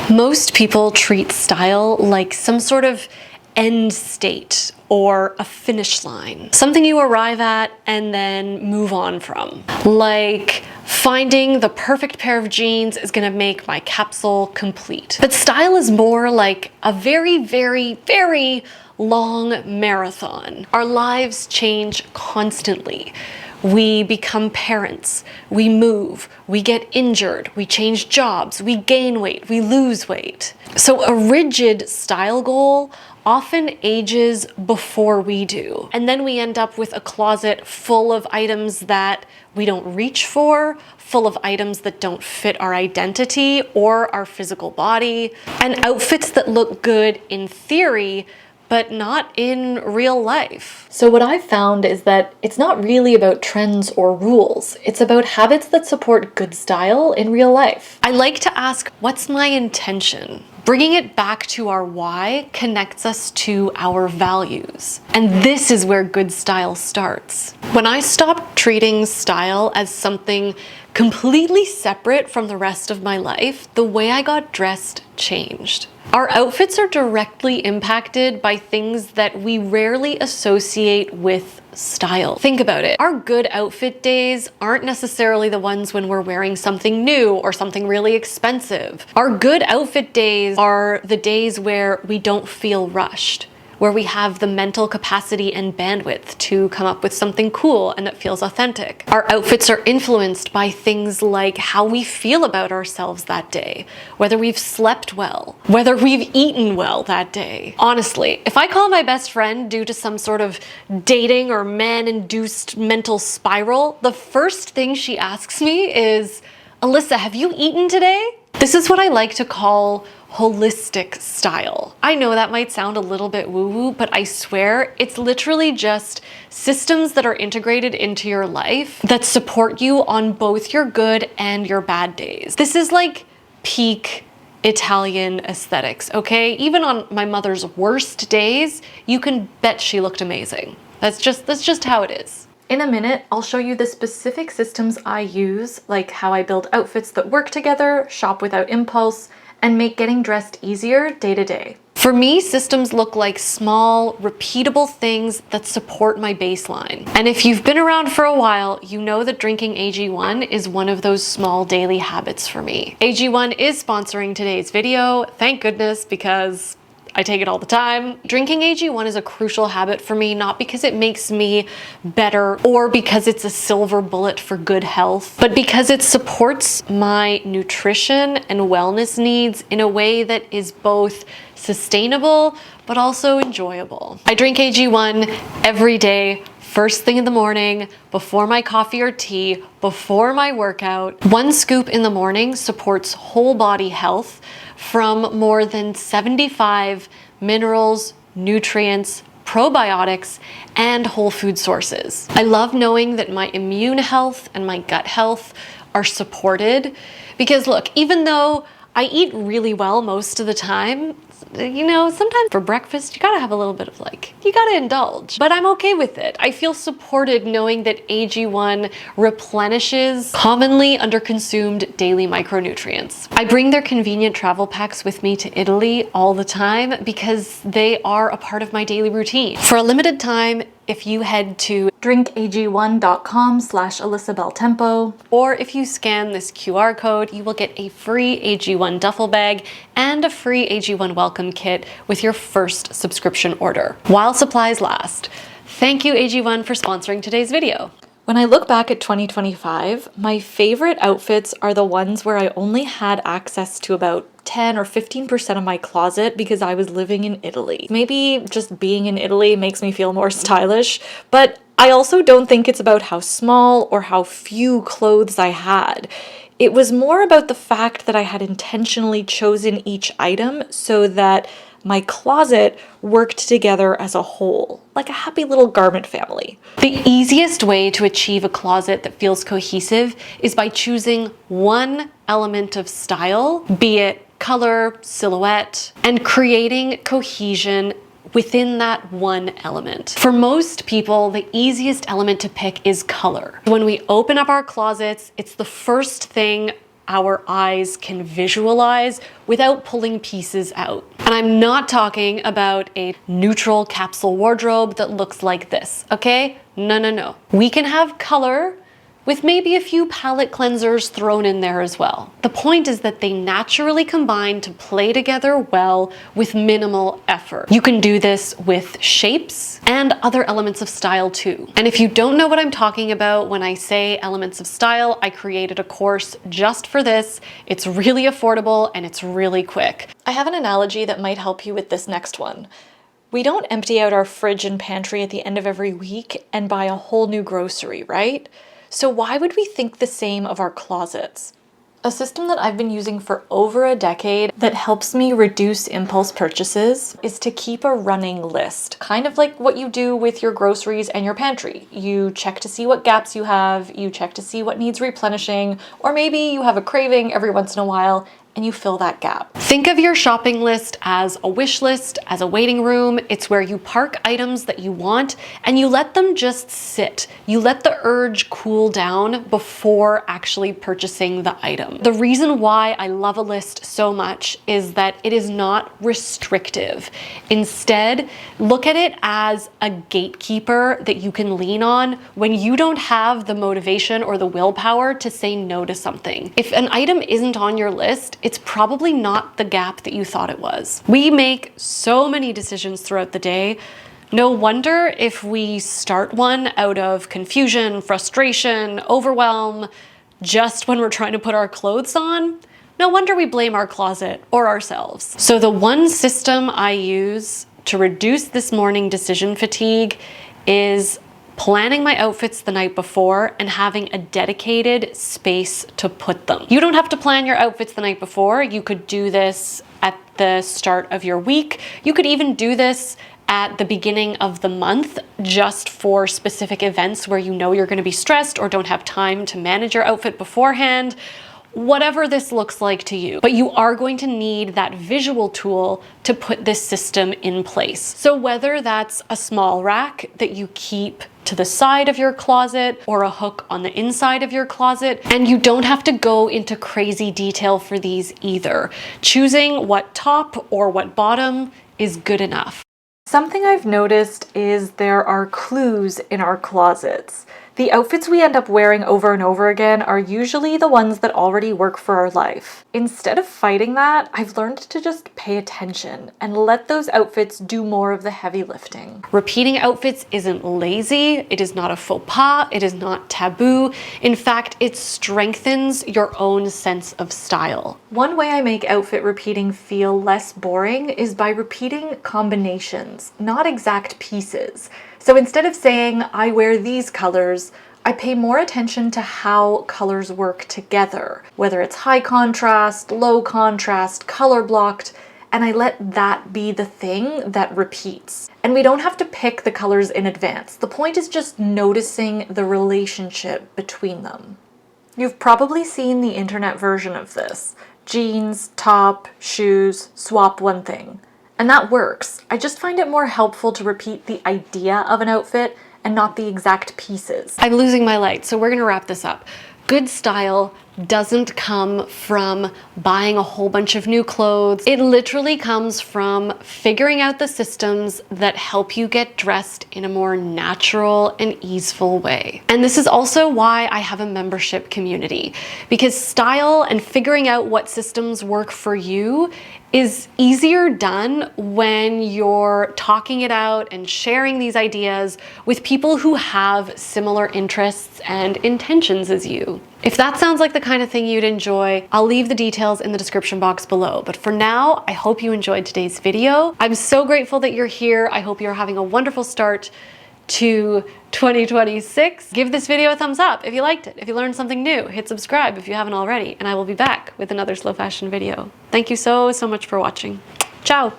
Most people treat style like some sort of end state or a finish line, something you arrive at and then move on from. Like finding the perfect pair of jeans is gonna make my capsule complete. But style is more like a very, very, very long marathon. Our lives change constantly. We become parents, we move, we get injured, we change jobs, we gain weight, we lose weight. So a rigid style goal often ages before we do. And then we end up with a closet full of items that we don't reach for, full of items that don't fit our identity or our physical body, and outfits that look good in theory, but not in real life. So what I've found is that it's not really about trends or rules. It's about habits that support good style in real life. I like to ask, what's my intention? Bringing it back to our why connects us to our values. And this is where good style starts. When I stopped treating style as something completely separate from the rest of my life, the way I got dressed changed. Our outfits are directly impacted by things that we rarely associate with style. Think about it. Our good outfit days aren't necessarily the ones when we're wearing something new or something really expensive. Our good outfit days are the days where we don't feel rushed, where we have the mental capacity and bandwidth to come up with something cool and that feels authentic. Our outfits are influenced by things like how we feel about ourselves that day, whether we've slept well, whether we've eaten well that day. Honestly, if I call my best friend due to some sort of dating or man-induced mental spiral, the first thing she asks me is, "Alyssa, have you eaten today?" This is what I like to call holistic style. I know that might sound a little bit woo-woo, but I swear it's literally just systems that are integrated into your life that support you on both your good and your bad days. This is like peak Italian aesthetics, okay? Even on my mother's worst days, you can bet she looked amazing. That's just how it is. In a minute, I'll show you the specific systems I use, like how I build outfits that work together, shop without impulse, and make getting dressed easier day to day. For me, systems look like small, repeatable things that support my baseline. And if you've been around for a while, you know that drinking AG1 is one of those small daily habits for me. AG1 is sponsoring today's video, thank goodness, because I take it all the time. Drinking AG1 is a crucial habit for me, not because it makes me better or because it's a silver bullet for good health, but because it supports my nutrition and wellness needs in a way that is both sustainable but also enjoyable. I drink AG1 every day, first thing in the morning, before my coffee or tea, before my workout. One scoop in the morning supports whole body health from more than 75 minerals, nutrients, probiotics, and whole food sources. I love knowing that my immune health and my gut health are supported because look, even though I eat really well most of the time, you know, sometimes for breakfast, you gotta have a little bit of you gotta indulge, but I'm okay with it. I feel supported knowing that AG1 replenishes commonly underconsumed daily micronutrients. I bring their convenient travel packs with me to Italy all the time because they are a part of my daily routine. For a limited time, if you head to drinkag1.com/Alyssa Beltempo, or if you scan this QR code, you will get a free AG1 duffel bag and a free AG1 welcome kit with your first subscription order, while supplies last. Thank you, AG1, for sponsoring today's video. When I look back at 2025, my favorite outfits are the ones where I only had access to about 10 or 15% of my closet because I was living in Italy. Maybe just being in Italy makes me feel more stylish, but I also don't think it's about how small or how few clothes I had. It was more about the fact that I had intentionally chosen each item so that my closet worked together as a whole, like a happy little garment family. The easiest way to achieve a closet that feels cohesive is by choosing one element of style, be it color, silhouette, and creating cohesion within that one element. For most people, the easiest element to pick is color. When we open up our closets, it's the first thing our eyes can visualize without pulling pieces out. And I'm not talking about a neutral capsule wardrobe that looks like this, okay? No, no, no. We can have color with maybe a few palette cleansers thrown in there as well. The point is that they naturally combine to play together well with minimal effort. You can do this with shapes and other elements of style too. And if you don't know what I'm talking about when I say elements of style, I created a course just for this. It's really affordable and it's really quick. I have an analogy that might help you with this next one. We don't empty out our fridge and pantry at the end of every week and buy a whole new grocery, right? So why would we think the same of our closets? A system that I've been using for over a decade that helps me reduce impulse purchases is to keep a running list, kind of like what you do with your groceries and your pantry. You check to see what gaps you have, you check to see what needs replenishing, or maybe you have a craving every once in a while and you fill that gap. Think of your shopping list as a wish list, as a waiting room. It's where you park items that you want and you let them just sit. You let the urge cool down before actually purchasing the item. The reason why I love a list so much is that it is not restrictive. Instead, look at it as a gatekeeper that you can lean on when you don't have the motivation or the willpower to say no to something. If an item isn't on your list, it's probably not the gap that you thought it was. We make so many decisions throughout the day. No wonder if we start one out of confusion, frustration, overwhelm, just when we're trying to put our clothes on. No wonder we blame our closet or ourselves. So the one system I use to reduce this morning decision fatigue is planning my outfits the night before and having a dedicated space to put them. You don't have to plan your outfits the night before. You could do this at the start of your week. You could even do this at the beginning of the month, just for specific events where you know you're going to be stressed or don't have time to manage your outfit beforehand. Whatever this looks like to you, but you are going to need that visual tool to put this system in place. So whether that's a small rack that you keep to the side of your closet or a hook on the inside of your closet, and you don't have to go into crazy detail for these either. Choosing what top or what bottom is good enough. Something I've noticed is there are clues in our closets. The outfits we end up wearing over and over again are usually the ones that already work for our life. Instead of fighting that, I've learned to just pay attention and let those outfits do more of the heavy lifting. Repeating outfits isn't lazy, it is not a faux pas, it is not taboo. In fact, it strengthens your own sense of style. One way I make outfit repeating feel less boring is by repeating combinations, not exact pieces. So instead of saying, I wear these colors, I pay more attention to how colors work together, whether it's high contrast, low contrast, color blocked, and I let that be the thing that repeats. And we don't have to pick the colors in advance. The point is just noticing the relationship between them. You've probably seen the internet version of this. Jeans, top, shoes, swap one thing. And that works. I just find it more helpful to repeat the idea of an outfit and not the exact pieces. I'm losing my light, so we're gonna wrap this up. Good style doesn't come from buying a whole bunch of new clothes. It literally comes from figuring out the systems that help you get dressed in a more natural and easeful way. And this is also why I have a membership community, because style and figuring out what systems work for you is easier done when you're talking it out and sharing these ideas with people who have similar interests and intentions as you. If that sounds like the kind of thing you'd enjoy, I'll leave the details in the description box below. But for now, I hope you enjoyed today's video. I'm so grateful that you're here. I hope you're having a wonderful start to 2026. Give this video a thumbs up if you liked it. If you learned something new, hit subscribe if you haven't already, and I will be back with another slow fashion video. Thank you so much for watching. Ciao.